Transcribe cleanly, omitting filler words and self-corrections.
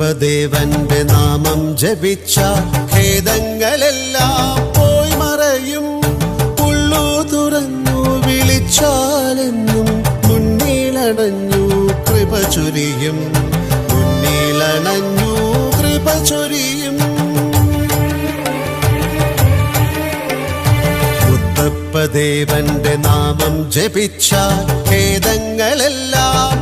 മുത്തപ്പദേവന്റെ നാമം ജപിച്ച ഖേദങ്ങളെല്ലാം പോയി മറയും. ഉള്ളു തുറന്നു വിളിച്ചാലെന്നും മുന്നിലണഞ്ഞു കൃപ ചൊരിയും. മുന്നിലണഞ്ഞു കൃപ ചൊരിയും. മുത്തപ്പദേവന്റെ നാമം ജപിച്ച ഖേദങ്ങളെല്ലാം